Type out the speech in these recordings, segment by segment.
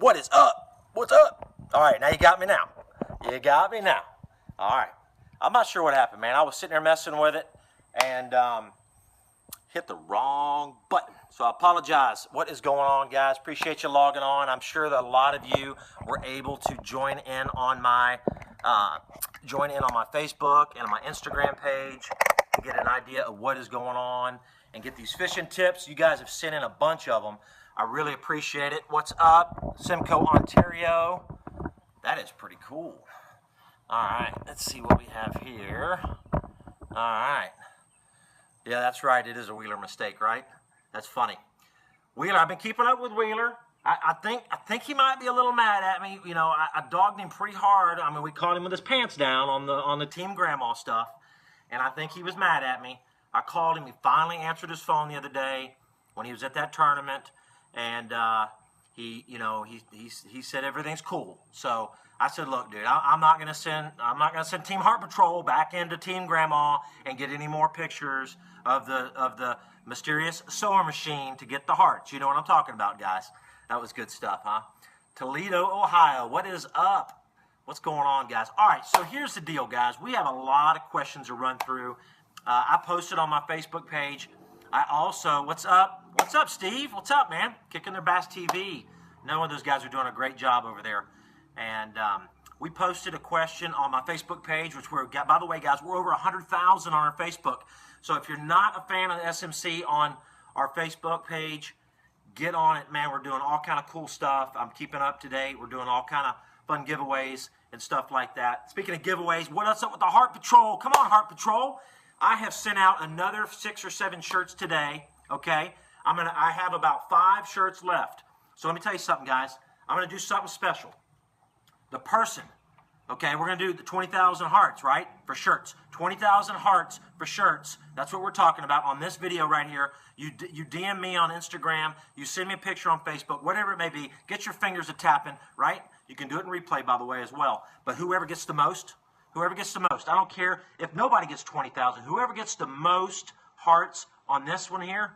What is up? What's up? All right, now you got me now. You got me now. All right. I'm not sure what happened, man. I was sitting there messing with it and hit the wrong button. So I apologize. What is going on, guys? Appreciate you logging on. I'm sure that a lot of you were able to join in on my Facebook and on my Instagram page to get an idea of what is going on and get these fishing tips. You guys have sent in a bunch of them. I really appreciate it. What's up, Simcoe, Ontario? That is pretty cool. All right, let's see what we have here. All right. Yeah, that's right. It is a Wheeler mistake, right? That's funny. Wheeler, I've been keeping up with Wheeler. I think he might be a little mad at me. You know, I dogged him pretty hard. I mean, we caught him with his pants down on the Team Grandma stuff, and I think he was mad at me. I called him. He finally answered his phone the other day when he was at that tournament, and he said everything's cool. So I said, look, dude, I'm not gonna send Team Heart Patrol back into Team Grandma and get any more pictures of the mysterious sewing machine to get the hearts. You know what I'm talking about, guys. That was good stuff, huh? Toledo, Ohio. What is up? What's going on, guys? All right, so here's the deal, guys. We have a lot of questions to run through. I posted on my Facebook page. I also, what's up? What's up, Steve? What's up, man? Kicking Their Bass TV. Knowing those guys are doing a great job over there. And we posted a question on my Facebook page, which by the way, guys, we're over 100,000 on our Facebook. So if you're not a fan of the SMC on our Facebook page, get on it, man. We're doing all kind of cool stuff. I'm keeping up to date. We're doing all kind of fun giveaways and stuff like that. Speaking of giveaways, what's up with the Heart Patrol? Come on, Heart Patrol. I have sent out another 6 or 7 shirts today, okay? I have about 5 shirts left. So let me tell you something, guys. I'm going to do something special. The person, okay, we're going to do the 20,000 hearts, right, for shirts. 20,000 hearts for shirts. That's what we're talking about on this video right here. You DM me on Instagram. You send me a picture on Facebook, whatever it may be. Get your fingers a tapping, right? You can do it in replay, by the way, as well. But whoever gets the most, I don't care if nobody gets 20,000. Whoever gets the most hearts on this one here,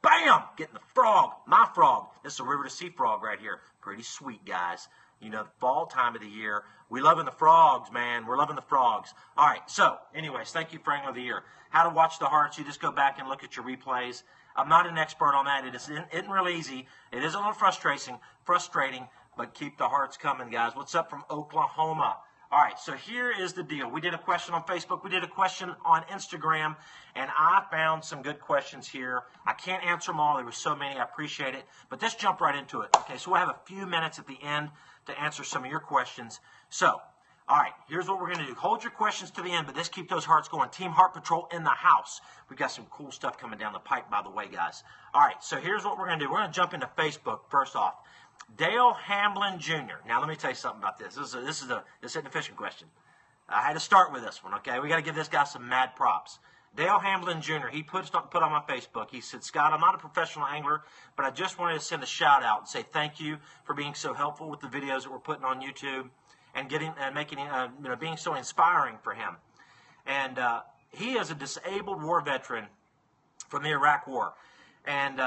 bam, getting the frog, my frog. This is a river to sea frog right here. Pretty sweet, guys. You know, fall time of the year. We loving the frogs, man. We're loving the frogs. All right, so anyways, thank you for Angler of the Year. How to watch the hearts, you just go back and look at your replays. I'm not an expert on that. It isn't real easy. It is a little frustrating, but keep the hearts coming, guys. What's up from Oklahoma? All right, so here is the deal. We did a question on Facebook. We did a question on Instagram, and I found some good questions here. I can't answer them all. There were so many. I appreciate it. But let's jump right into it. Okay, so we'll have a few minutes at the end to answer some of your questions. So, all right, here's what we're going to do. Hold your questions to the end, but let's keep those hearts going. Team Heart Patrol in the house. We've got some cool stuff coming down the pipe, by the way, guys. All right, so here's what we're going to do. We're going to jump into Facebook first off. Dale Hamlin Jr. Now, let me tell you something about this. This isn't a fishing question. I had to start with this one, okay? We got to give this guy some mad props. Dale Hamlin Jr., he put on my Facebook, he said, Scott, I'm not a professional angler, but I just wanted to send a shout out and say thank you for being so helpful with the videos that we're putting on YouTube and being so inspiring for him. And he is a disabled war veteran from the Iraq War. And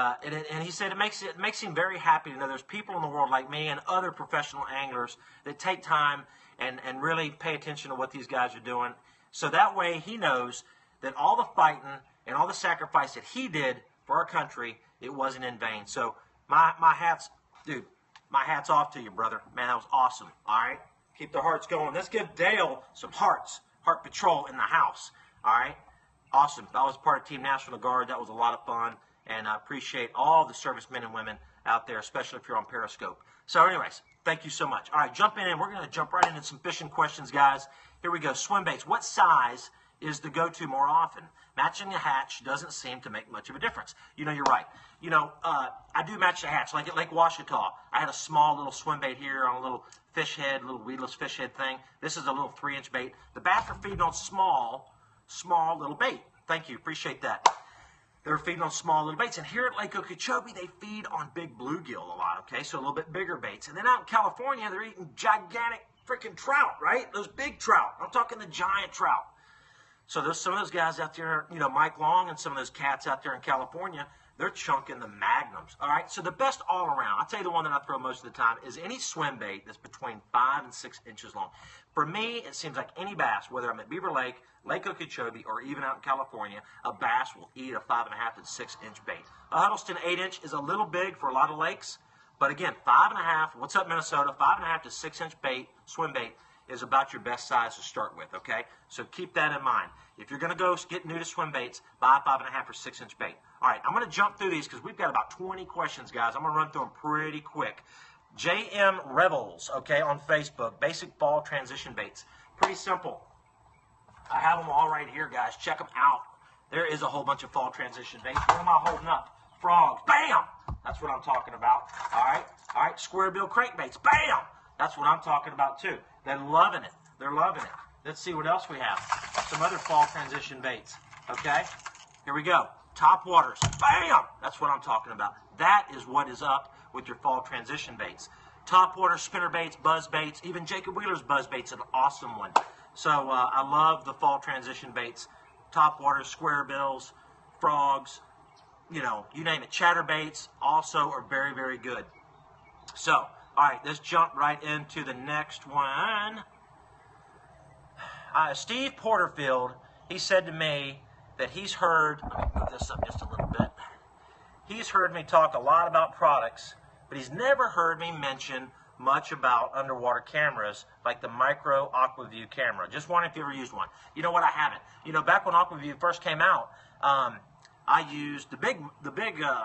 he said it makes him very happy to know there's people in the world like me and other professional anglers that take time and really pay attention to what these guys are doing. So that way he knows that all the fighting and all the sacrifice that he did for our country, it wasn't in vain. So my hat's off to you, brother. Man, that was awesome. All right? Keep the hearts going. Let's give Dale some hearts. Heart Patrol in the house. All right? Awesome. I was part of Team National Guard. That was a lot of fun. And I appreciate all the servicemen and women out there, especially if you're on Periscope. So anyways, thank you so much. All right, jumping in. We're going to jump right into some fishing questions, guys. Here we go. Swimbaits. What size is the go-to more often? Matching a hatch doesn't seem to make much of a difference. You know, you're right. You know, I do match the hatch. Like at Lake Ouachita, I had a small little swim bait here on a little fish head, little weedless fish head thing. This is a little 3-inch bait. The bass are feeding on small little bait. Thank you. Appreciate that. They're feeding on small little baits. And here at Lake Okeechobee, they feed on big bluegill a lot, okay? So a little bit bigger baits. And then out in California, they're eating gigantic freaking trout, right? Those big trout. I'm talking the giant trout. So there's some of those guys out there, you know, Mike Long and some of those cats out there in California, they're chunking the magnums. All right, so the best all around, I'll tell you the one that I throw most of the time, is any swim bait that's between 5 and 6 inches long. For me, it seems like any bass, whether I'm at Beaver Lake, Lake Okeechobee, or even out in California, a bass will eat a 5.5 to 6 inch bait. A Huddleston 8 inch is a little big for a lot of lakes, but again, 5.5, what's up Minnesota, 5.5 to 6 inch bait, swim bait, is about your best size to start with, okay? So keep that in mind. If you're going to go get new to swim baits, buy 5.5 or 6 inch bait. All right, I'm going to jump through these because we've got about 20 questions, guys. I'm going to run through them pretty quick. JM Rebels, okay, on Facebook, basic fall transition baits. Pretty simple. I have them all right here, guys. Check them out. There is a whole bunch of fall transition baits. What am I holding up? Frogs. Bam! That's what I'm talking about. All right, square bill crankbaits. Bam! That's what I'm talking about, too. They're loving it. They're loving it. Let's see what else we have. Some other fall transition baits, okay? Here we go. Top waters. Bam! That's what I'm talking about. That is what is up with your fall transition baits. Top water spinner baits, buzz baits, even Jacob Wheeler's buzz baits, an awesome one. So I love the fall transition baits. Top water, square bills, frogs, you know, you name it. Chatterbaits also are very, very good. So, all right, let's jump right into the next one. Steve Porterfield, he said to me that he's heard, let me move this up just a little bit. He's heard me talk a lot about products, but he's never heard me mention much about underwater cameras like the Micro AquaView camera. Just wondering if you ever used one. You know what? I haven't. You know, back when AquaView first came out, I used the big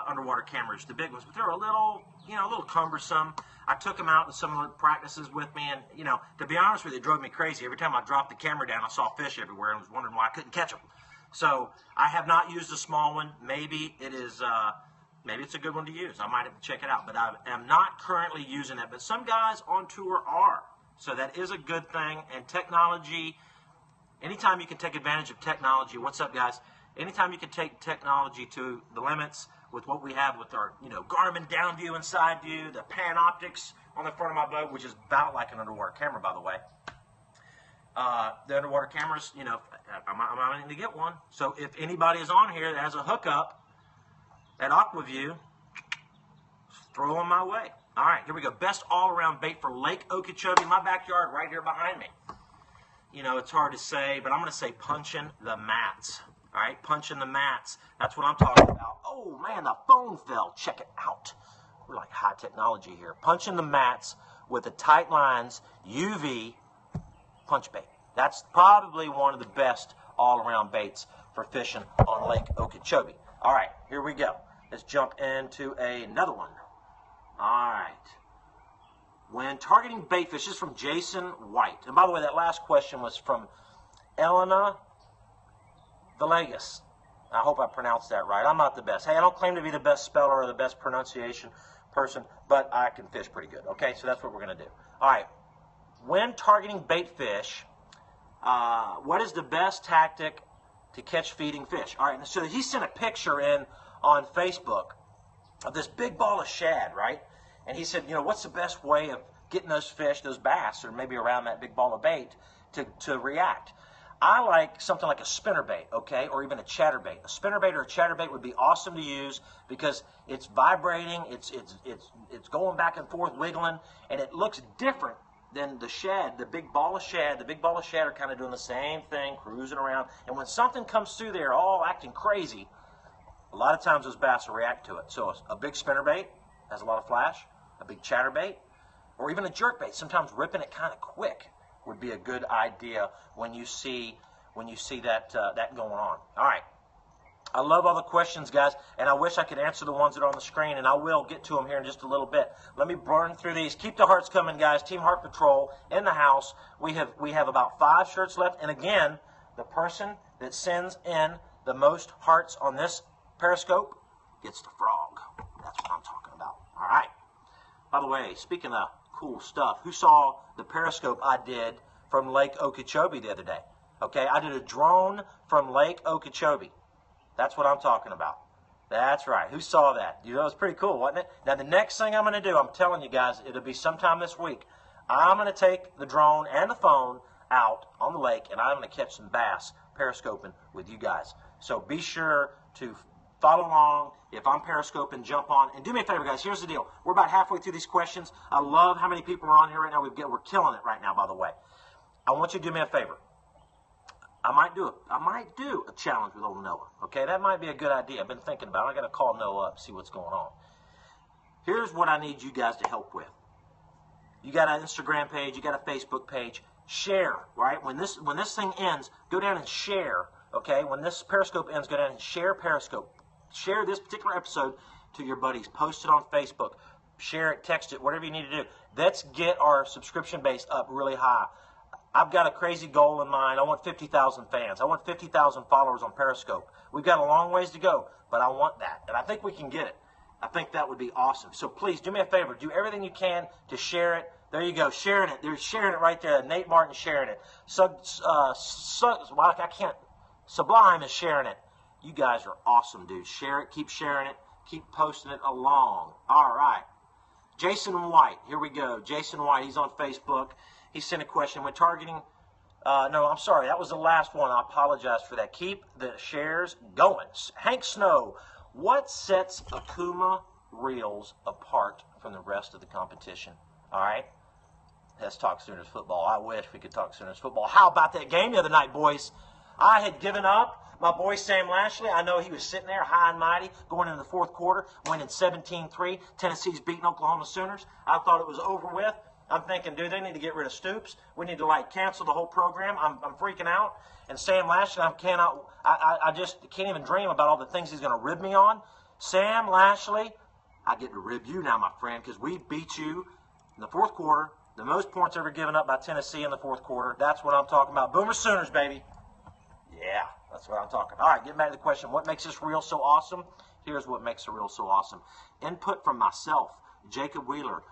underwater cameras, the big ones, but they were a little, you know, a little cumbersome. I took them out to some of the practices with me, and, you know, to be honest with you, it drove me crazy. Every time I dropped the camera down, I saw fish everywhere and was wondering why I couldn't catch them. So I have not used a small one. Maybe it is, maybe it's a good one to use. I might have to check it out, but I am not currently using it. But some guys on tour are, so that is a good thing. And technology, anytime you can take advantage of technology, what's up, guys? Anytime you can take technology to the limits with what we have with our, you know, Garmin down view and side view, the pan optics on the front of my boat, which is about like an underwater camera, by the way. The underwater cameras, you know, I'm going to get one. So if anybody is on here that has a hookup at AquaView, throw them my way. All right, here we go. Best all-around bait for Lake Okeechobee, my backyard right here behind me. You know, it's hard to say, but I'm going to say punching the mats. All right, punching the mats. That's what I'm talking about. Oh, man, the phone fell. Check it out. We're like high technology here. Punching the mats with the Tight Lines UV punch bait. That's probably one of the best all-around baits for fishing on Lake Okeechobee. All right, here we go. Let's jump into another one. All right. When targeting bait fish, this is from Jason White. And by the way, that last question was from Elena Villegas. I hope I pronounced that right. I'm not the best. Hey, I don't claim to be the best speller or the best pronunciation person, but I can fish pretty good. Okay, so that's what we're going to do. All right. When targeting bait fish, what is the best tactic to catch feeding fish? All right, so he sent a picture in on Facebook of this big ball of shad, right? And he said, you know, what's the best way of getting those fish, those bass, or maybe around that big ball of bait to react? I like something like a spinnerbait, okay, or even a chatterbait. A spinnerbait or a chatterbait would be awesome to use because it's vibrating, it's going back and forth, wiggling, and it looks different than the shad, the big ball of shad. The big ball of shad are kind of doing the same thing, cruising around. And when something comes through there all acting crazy, a lot of times those bass will react to it. So a big spinnerbait has a lot of flash, a big chatterbait, or even a jerkbait. Sometimes ripping it kind of quick would be a good idea when you see that going on. All right. I love all the questions, guys, and I wish I could answer the ones that are on the screen, and I will get to them here in just a little bit. Let me burn through these. Keep the hearts coming, guys. Team Heart Patrol in the house. We have about 5 shirts left, and again, the person that sends in the most hearts on this Periscope gets the frog. That's what I'm talking about. All right. By the way, speaking of cool stuff, who saw the Periscope I did from Lake Okeechobee the other day? Okay, I did a drone from Lake Okeechobee. That's what I'm talking about. That's right. Who saw that? You know, it was pretty cool, wasn't it? Now, the next thing I'm going to do, I'm telling you guys, it'll be sometime this week. I'm going to take the drone and the phone out on the lake, and I'm going to catch some bass periscoping with you guys. So be sure to Follow along. If I'm periscoping, jump on. And do me a favor, guys. Here's the deal. We're about halfway through these questions. I love how many people are on here right now. We're killing it right now, by the way. I want you to do me a favor. I might do a challenge with old Noah. Okay, that might be a good idea. I've been thinking about it. I got to call Noah up, see what's going on. Here's what I need you guys to help with. You got an Instagram page, you got a Facebook page. Share, right? When this thing ends, go down and share. Okay, when this Periscope ends, go down and share Periscope. Share this particular episode to your buddies. Post it on Facebook. Share it, text it, whatever you need to do. Let's get our subscription base up really high. I've got a crazy goal in mind. I want 50,000 fans. I want 50,000 followers on Periscope. We've got a long ways to go, but I want that, and I think we can get it. I think that would be awesome. So please do me a favor. Do everything you can to share it. There you go, sharing it. They're sharing it right there. Nate Martin sharing it. Sublime is sharing it. You guys are awesome, dude. Share it. Keep sharing it. Keep posting it along. All right. Jason White. Here we go. Jason White. He's on Facebook. He sent a question. We're targeting. No, I'm sorry. That was the last one. I apologize for that. Keep the shares going. Hank Snow. What sets Okuma reels apart from the rest of the competition? All right. Let's talk Sooners football. I wish we could talk Sooners football. How about that game the other night, boys? I had given up. My boy Sam Lashley, I know he was sitting there high and mighty going into the fourth quarter, winning 17-3. Tennessee's beating Oklahoma Sooners. I thought it was over with. I'm thinking, dude, they need to get rid of Stoops. We need to, cancel the whole program. I'm freaking out. And Sam Lashley, I just can't even dream about all the things he's going to rib me on. Sam Lashley, I get to rib you now, my friend, because we beat you in the fourth quarter. The most points ever given up by Tennessee in the fourth quarter. That's what I'm talking about. Boomer Sooners, baby. Yeah, that's what I'm talking about. All right, getting back to the question. What makes this reel so awesome? Here's what makes the reel so awesome. Input from myself, Jacob Wheeler,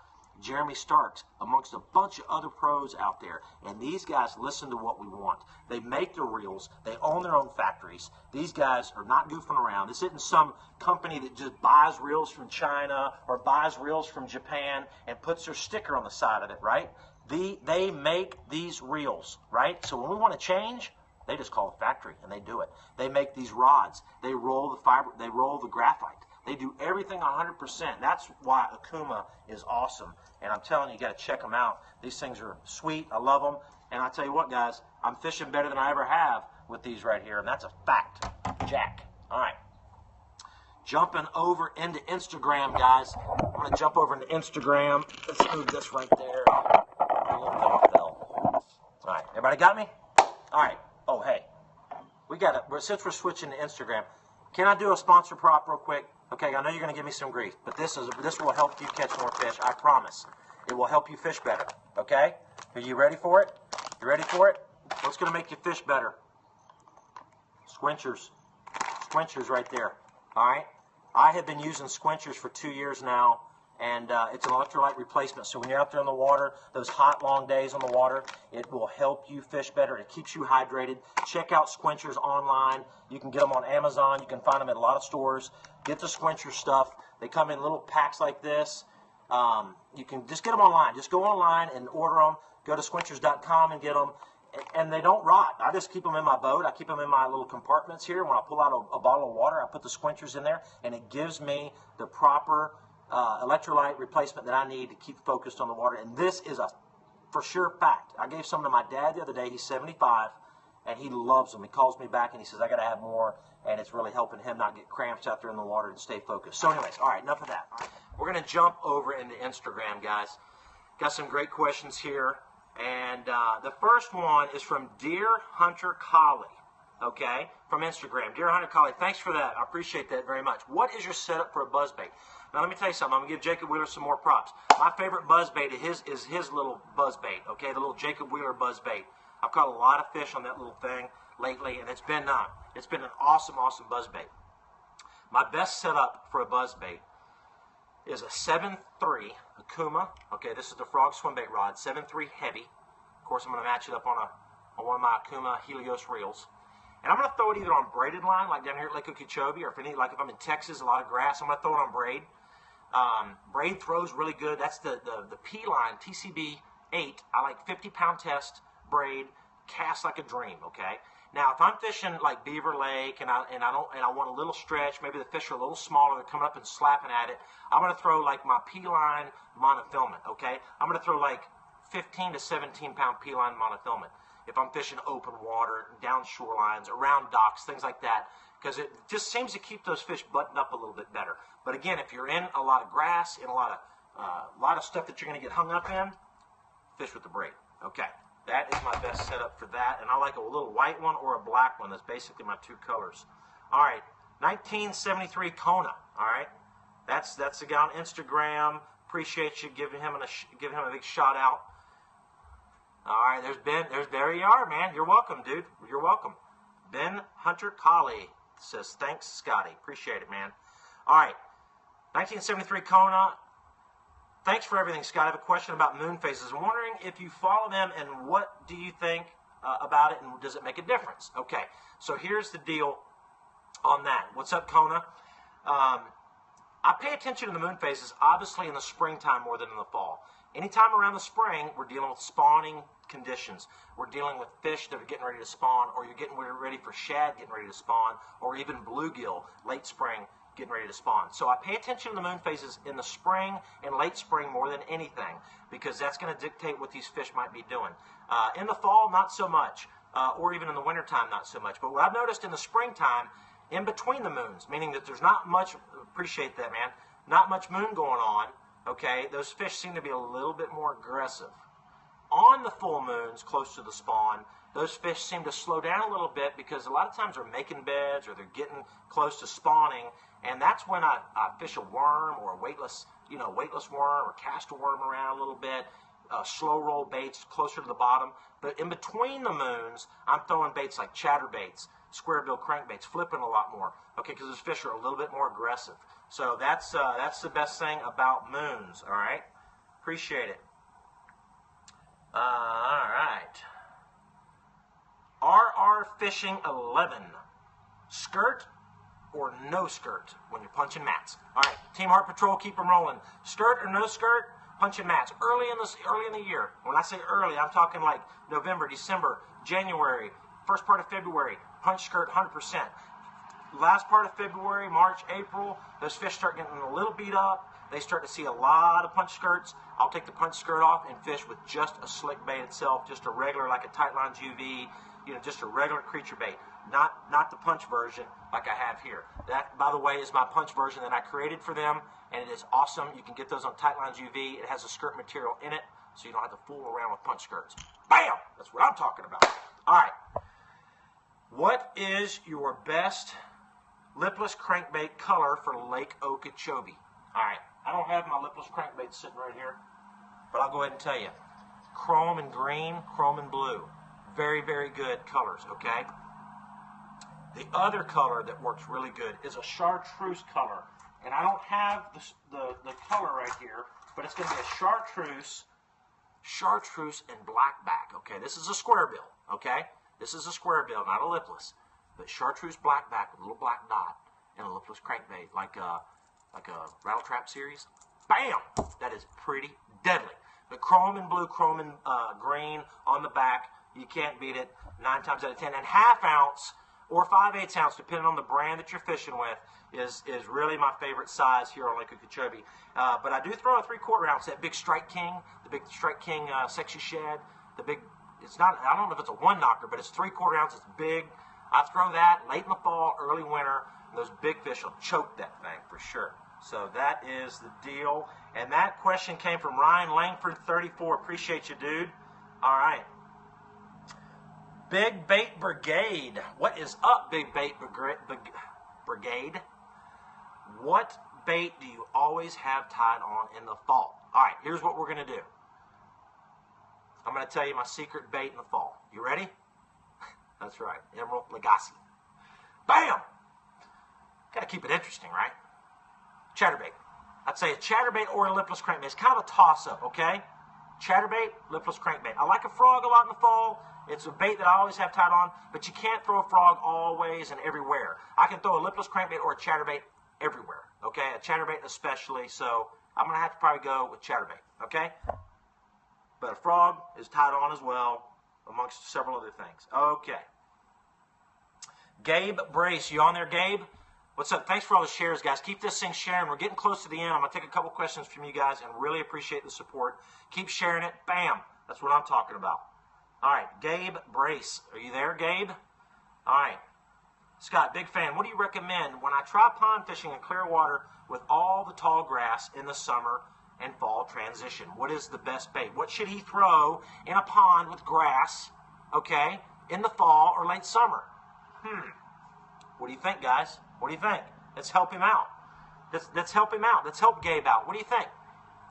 Jeremy Starks, amongst a bunch of other pros out there. And these guys listen to what we want. They make the reels. They own their own factories. These guys are not goofing around. This isn't some company that just buys reels from China or buys reels from Japan and puts their sticker on the side of it, right? They make these reels, right? So when we want to change, they just call a factory and they do it. They make these rods. They roll the fiber. They roll the graphite. They do everything 100%. That's why Okuma is awesome. And I'm telling you, you got to check them out. These things are sweet. I love them. And I tell you what, guys, I'm fishing better than I ever have with these right here. And that's a fact. Jack. All right. Jumping over into Instagram, guys. I'm going to jump over into Instagram. Let's move this right there. All right. Everybody got me? All right. Oh, hey. Since we're switching to Instagram, can I do a sponsor prop real quick? Okay, I know you're going to give me some grief, but this will help you catch more fish. I promise. It will help you fish better. Okay? Are you ready for it? You ready for it? What's going to make you fish better? Squinchers. Squinchers right there. All right? I have been using Squinchers for 2 years now, and it's an electrolyte replacement. So when you're out there in the water, those hot, long days on the water, it will help you fish better. It keeps you hydrated. Check out Squinchers online. You can get them on Amazon. You can find them at a lot of stores. Get the Squincher stuff. They come in little packs like this. You can just get them online. Just go online and order them. Go to squinchers.com and get them. And they don't rot. I just keep them in my boat. I keep them in my little compartments here. When I pull out a bottle of water, I put the Squinchers in there, and it gives me the proper electrolyte replacement that I need to keep focused on the water. And this is a for sure fact. I gave some to my dad the other day. He's 75, and he loves them. He calls me back, and he says, I got to have more, and it's really helping him not get cramps out there in the water and stay focused. So anyways, all right, enough of that. We're going to jump over into Instagram, guys. Got some great questions here. And the first one is from Deer Hunter Collie, okay, from Instagram. Deer Hunter Collie, thanks for that. I appreciate that very much. What is your setup for a buzzbait? Now, let me tell you something. I'm going to give Jacob Wheeler some more props. My favorite buzzbait is his little buzzbait, okay, the little Jacob Wheeler buzzbait. I've caught a lot of fish on that little thing lately, and it's been an awesome, awesome buzzbait. My best setup for a buzzbait is a 7.3 Okuma. Okay, this is the Frog Swimbait rod, 7.3 heavy. Of course, I'm going to match it up on one of my Okuma Helios reels. And I'm going to throw it either on braided line, like down here at Lake Okeechobee, or if I'm in Texas, a lot of grass, I'm going to throw it on braid. Braid throws really good. That's the P-line, TCB 8. I like 50-pound test braid, cast like a dream, okay? Now, if I'm fishing like Beaver Lake and I want a little stretch, maybe the fish are a little smaller, they're coming up and slapping at it, I'm going to throw like my P-line monofilament, okay? I'm going to throw like 15 to 17 pound P-line monofilament if I'm fishing open water, down shorelines, around docks, things like that, because it just seems to keep those fish buttoned up a little bit better. But again, if you're in a lot of grass, in a lot of stuff that you're going to get hung up in, fish with the braid, okay? That is my best setup for that, and I like a little white one or a black one. That's basically my two colors. All right, 1973 Kona. All right, that's the guy on Instagram. Appreciate you giving him a big shout out. All right, there you are, man. You're welcome, dude. You're welcome. Ben Hunter Colley says thanks, Scotty. Appreciate it, man. All right, 1973 Kona. Thanks for everything, Scott. I have a question about moon phases. I'm wondering if you follow them and what do you think about it and does it make a difference? Okay, so here's the deal on that. What's up, Kona? I pay attention to the moon phases, obviously, in the springtime more than in the fall. Anytime around the spring, we're dealing with spawning conditions. We're dealing with fish that are getting ready to spawn, or you're getting ready for shad getting ready to spawn, or even bluegill late spring getting ready to spawn. So I pay attention to the moon phases in the spring and late spring more than anything, because that's going to dictate what these fish might be doing. In the fall, not so much, or even in the wintertime, not so much. But what I've noticed in the springtime, in between the moons, meaning that there's not much, appreciate that, man, not much moon going on, okay, those fish seem to be a little bit more aggressive. On the full moons, close to the spawn, those fish seem to slow down a little bit because a lot of times they're making beds or they're getting close to spawning, and that's when I fish a worm or a weightless worm or cast a worm around a little bit, slow roll baits closer to the bottom. But in between the moons, I'm throwing baits like chatterbaits, square bill crankbaits, flipping a lot more, okay, because those fish are a little bit more aggressive. So that's the best thing about moons, all right? Appreciate it. All right. RR Fishing 11. Skirt or no skirt when you're punching mats? All right, Team Heart Patrol, keep them rolling. Skirt or no skirt, punching mats. Early in the year. When I say early, I'm talking like November, December, January, first part of February. Punch skirt 100%. Last part of February, March, April, those fish start getting a little beat up. They start to see a lot of punch skirts. I'll take the punch skirt off and fish with just a slick bait itself, just a regular, like a tight lines UV, just a regular creature bait, not the punch version like I have here. That, by the way, is my punch version that I created for them, and it is awesome. You can get those on tight lines UV. It has a skirt material in it, so you don't have to fool around with punch skirts. Bam! That's what I'm talking about. All right. What is your best lipless crankbait color for Lake Okeechobee? All right. I don't have my lipless crankbait sitting right here, but I'll go ahead and tell you. Chrome and green, chrome and blue. Very, very good colors, okay? The other color that works really good is a chartreuse color. And I don't have the color right here, but it's going to be a chartreuse and blackback, okay? This is a square bill, okay? This is a square bill, not a lipless. But chartreuse blackback with a little black dot and a lipless crankbait, like a rattle trap series. Bam! That is pretty deadly. But chrome and blue, chrome and green on the back, you can't beat it 9 times out of 10. And ½ ounce or 5/8 ounce, depending on the brand that you're fishing with, is really my favorite size here on Lake Okeechobee. But I do throw a 3/4 ounce, that big Strike King, the big Strike King sexy shad. The big, it's not, I don't know if it's a 1 knocker, but it's 3/4 ounce. It's big. I throw that late in the fall, early winter, and those big fish will choke that thing for sure. So that is the deal. And that question came from Ryan Langford, 34. Appreciate you, dude. All right. Big Bait Brigade. What is up, Big Bait Brigade? What bait do you always have tied on in the fall? All right, here's what we're going to do. I'm going to tell you my secret bait in the fall. You ready? That's right, Emerald Lagasse. Bam! Got to keep it interesting, right? Chatterbait. I'd say a chatterbait or a lipless crankbait. It's kind of a toss-up, okay? Chatterbait, lipless crankbait. I like a frog a lot in the fall. It's a bait that I always have tied on, but you can't throw a frog always and everywhere. I can throw a lipless crankbait or a chatterbait everywhere, okay? A chatterbait especially, so I'm going to have to probably go with chatterbait, okay? But a frog is tied on as well, amongst several other things. Okay. Gabe Brace, you on there, Gabe? What's up? Thanks for all the shares, guys. Keep this thing sharing. We're getting close to the end. I'm going to take a couple questions from you guys and really appreciate the support. Keep sharing it. Bam. That's what I'm talking about. All right, Gabe Brace. Are you there, Gabe? All right. Scott, big fan. What do you recommend when I try pond fishing in clear water with all the tall grass in the summer and fall transition? What is the best bait? What should he throw in a pond with grass, okay, in the fall or late summer? What do you think, guys? What do you think? Let's help him out. Let's help him out. Let's help Gabe out. What do you think?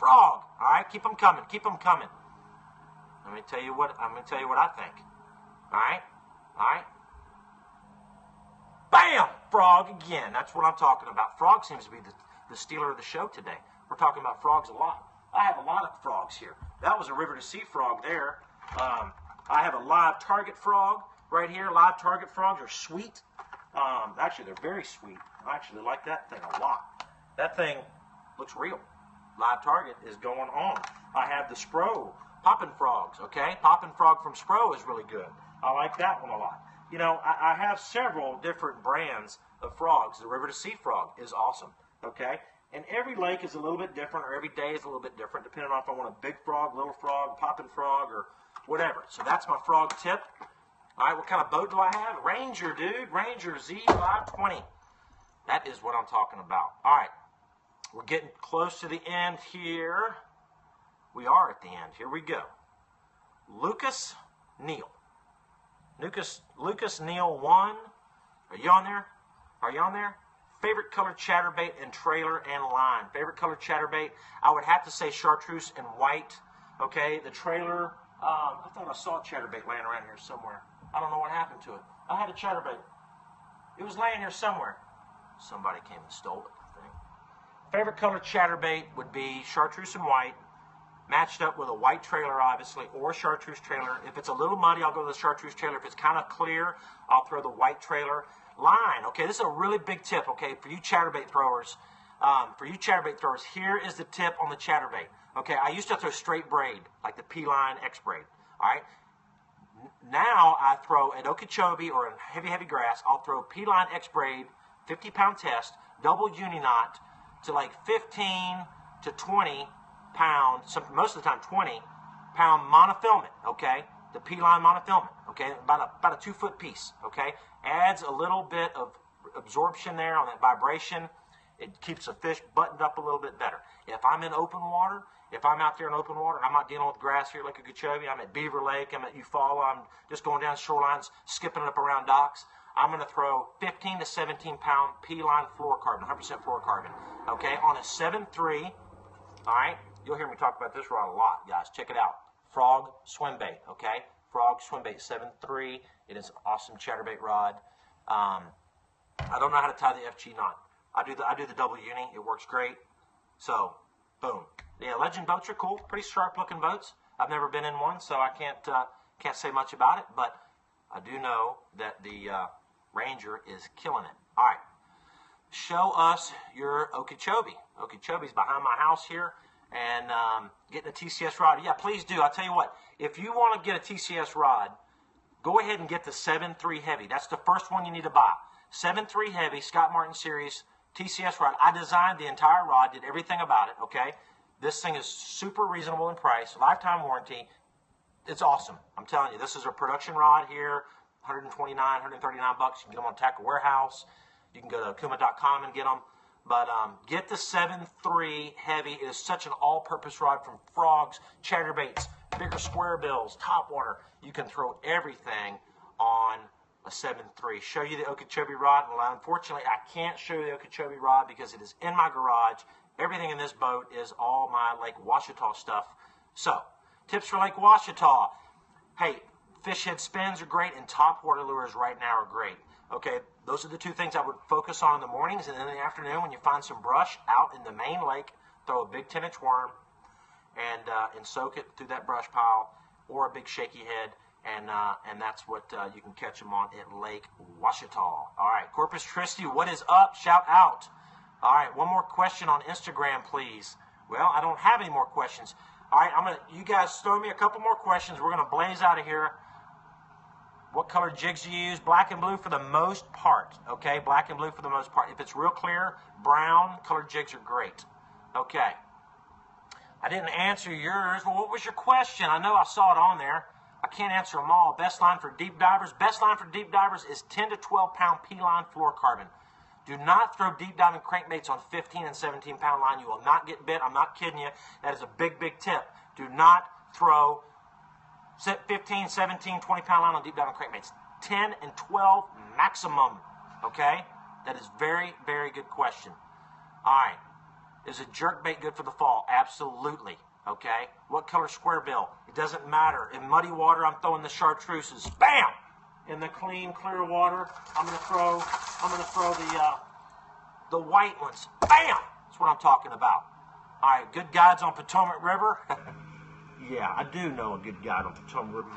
Frog. All right, keep them coming. Keep them coming. Let me tell you what. I'm going to tell you what I think. All right. All right. Bam! Frog again. That's what I'm talking about. Frog seems to be the stealer of the show today. We're talking about frogs a lot. I have a lot of frogs here. That was a river to sea frog there. I have a live target frog right here. Live target frogs are sweet. Actually, they're very sweet. I actually like that thing a lot. That thing looks real. Live target is going on. I have the Spro poppin' frogs, okay? Poppin' frog from Spro is really good. I like that one a lot. You know, I have several different brands of frogs. The river to sea frog is awesome, okay? And every lake is a little bit different, or every day is a little bit different, depending on if I want a big frog, little frog, poppin' frog, or whatever. So that's my frog tip. All right, what kind of boat do I have? Ranger, dude. Ranger Z520. That is what I'm talking about. All right, we're getting close to the end here. We are at the end. Here we go. Lucas Neal. Lucas Neal 1. Are you on there? Are you on there? Favorite color chatterbait and trailer and line. Favorite color chatterbait, I would have to say chartreuse and white. Okay, the trailer, I thought I saw a chatterbait laying around here somewhere. I don't know what happened to it. I had a chatterbait. It was laying here somewhere. Somebody came and stole it, I think. Favorite color chatterbait would be chartreuse and white, matched up with a white trailer, obviously, or chartreuse trailer. If it's a little muddy, I'll go to the chartreuse trailer. If it's kind of clear, I'll throw the white trailer. Line, okay, this is a really big tip, okay, for you chatterbait throwers. Here is the tip on the chatterbait. Okay, I used to throw straight braid, like the P-line X braid, all right? Now I throw at Okeechobee or in heavy grass, I'll throw P-line X braid, 50-pound test, double uni knot to like 15 to 20 pound, most of the time 20-pound monofilament, okay? The P-line monofilament, okay? About a 2-foot piece, okay? Adds a little bit of absorption there on that vibration. It keeps the fish buttoned up a little bit better. If I'm in open water, if I'm out there in open water and I'm not dealing with grass here like Okeechobee, I'm at Beaver Lake, I'm at Eufaula, I'm just going down shorelines, skipping it up around docks, I'm going to throw 15 to 17-pound P-line fluorocarbon, 100% fluorocarbon, okay, on a 7.3, all right? You'll hear me talk about this rod a lot, guys. Check it out. Frog Swimbait, okay? Frog Swimbait 7.3. It is an awesome chatterbait rod. I don't know how to tie the FG knot. I do the double uni. It works great. So, boom. Yeah, Legend boats are cool. Pretty sharp looking boats. I've never been in one, so I can't say much about it. But I do know that the Ranger is killing it. All right. Show us your Okeechobee. Okeechobee's behind my house here. And getting a TCS rod. Yeah, please do. I'll tell you what. If you want to get a TCS rod, go ahead and get the 7.3 Heavy. That's the first one you need to buy. 7.3 Heavy, Scot Martin Series, TCS rod. I designed the entire rod, did everything about it, okay? This thing is super reasonable in price, lifetime warranty. It's awesome. I'm telling you, this is a production rod here, $129, $139. You can get them on Tackle Warehouse. You can go to Kuma.com and get them. But get the 7.3 Heavy. It is such an all-purpose rod from frogs, chatterbaits, bigger square bills, topwater. You can throw everything on a 7.3. Show you the Okeechobee rod. Well, unfortunately, I can't show you the Okeechobee rod because it is in my garage. Everything in this boat is all my Lake Ouachita stuff. So, tips for Lake Ouachita. Hey, fish head spins are great, and topwater lures right now are great. Okay, those are the two things I would focus on in the mornings, and then in the afternoon when you find some brush out in the main lake, throw a big 10-inch worm and soak it through that brush pile or a big shaky head, and that's what you can catch them on at Lake Ouachita. All right, Corpus Christi, what is up? Shout out. All right, one more question on Instagram, please. Well, I don't have any more questions. All right, you guys throw me a couple more questions. We're going to blaze out of here. What color jigs do you use? Black and blue for the most part, okay? Black and blue for the most part. If it's real clear, brown colored jigs are great. Okay. I didn't answer yours. Well, what was your question? I know I saw it on there. I can't answer them all. Best line for deep divers? Best line for deep divers is 10 to 12 pound P-line fluorocarbon. Do not throw deep diving crankbaits on 15 and 17 pound line. You will not get bit. I'm not kidding you. That is a big, big tip. Do not throw 15, 17, 20 pound line on deep diving crankbaits. 10 and 12 maximum. Okay? That is very, very good question. All right. Is a jerkbait good for the fall? Absolutely. Okay? What color square bill? It doesn't matter. In muddy water, I'm throwing the chartreuses. Bam! In the clean, clear water, I'm gonna throw the white ones. Bam! That's what I'm talking about. All right, good guides on Potomac River. Yeah, I do know a good guide on Potomac River.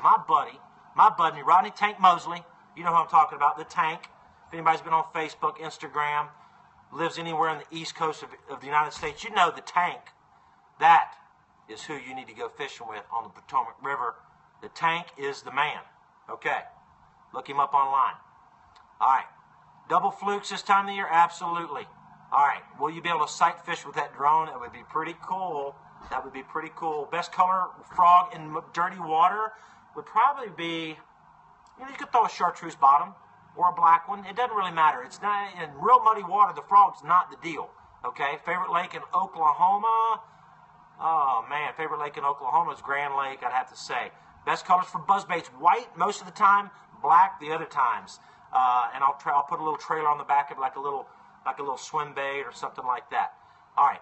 My buddy, Rodney Tank Mosley. You know who I'm talking about, the Tank. If anybody's been on Facebook, Instagram, lives anywhere on the east coast of the United States, you know the Tank. That is who you need to go fishing with on the Potomac River. The Tank is the man. Okay. Look him up online. All right. Double flukes this time of the year? Absolutely. All right. Will you be able to sight fish with that drone? That would be pretty cool. That would be pretty cool. Best color frog in dirty water would probably be, you could throw a chartreuse bottom or a black one. It doesn't really matter. It's not in real muddy water. The frog's not the deal. Okay. Favorite lake in Oklahoma? Oh man, favorite lake in Oklahoma is Grand Lake. I'd have to say. Best colors for buzzbaits: white most of the time, black the other times. And I'll put a little trailer on the back of it, like a little Swimbait or something like that. All right.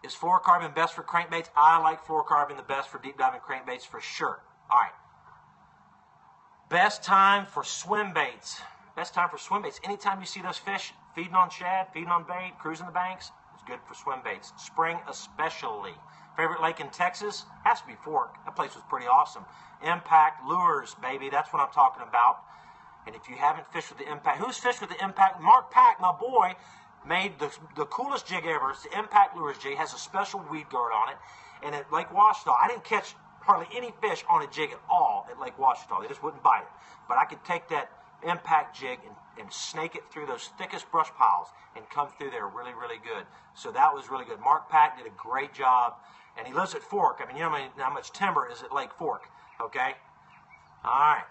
Is fluorocarbon best for crankbaits? I like fluorocarbon the best for deep diving crankbaits for sure. All right. Best time for swim baits. Best time for swim baits. Anytime you see those fish feeding on shad, feeding on bait, cruising the banks, it's good for swim baits. Spring especially. Favorite lake in Texas? Has to be Fork. That place was pretty awesome. Impact lures, baby. That's what I'm talking about. And if you haven't fished with the Impact, who's fished with the Impact? Mark Pack, my boy, made the coolest jig ever. It's the Impact Lures jig. It has a special weed guard on it. And at Lake Washita, I didn't catch hardly any fish on a jig at all at Lake Washita. They just wouldn't bite it. But I could take that Impact jig and snake it through those thickest brush piles and come through there really, really good. So that was really good. Mark Pack did a great job. And he lives at Fork. I mean, you know how much timber is at Lake Fork. Okay? All right.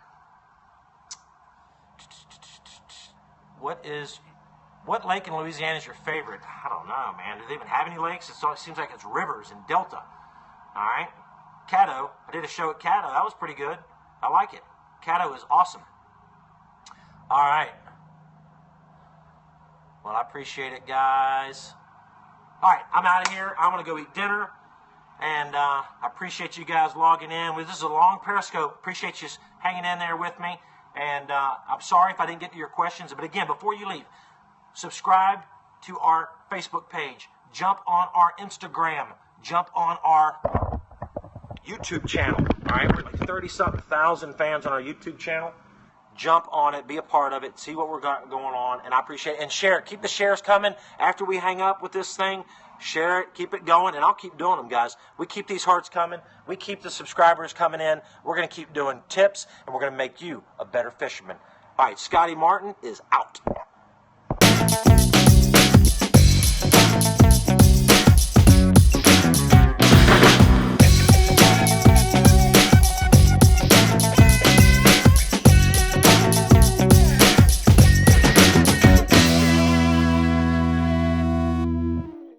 What lake in Louisiana is your favorite? I don't know, man. Do they even have any lakes? It seems like it's rivers and delta. All right. Caddo. I did a show at Caddo. That was pretty good. I like it. Caddo is awesome. All right. Well, I appreciate it, guys. All right. I'm out of here. I'm going to go eat dinner. And I appreciate you guys logging in. This is a long Periscope. Appreciate you hanging in there with me. And I'm sorry if I didn't get to your questions. But again, before you leave, subscribe to our Facebook page. Jump on our Instagram. Jump on our YouTube channel. All right, we're like 30-something thousand fans on our YouTube channel. Jump on it. Be a part of it. See what we're got going on. And I appreciate it. And share it. Keep the shares coming. After we hang up with this thing, share it. Keep it going. And I'll keep doing them, guys. We keep these hearts coming. We keep the subscribers coming in. We're going to keep doing tips. And we're going to make you a better fisherman. All right, Scotty Martin is out.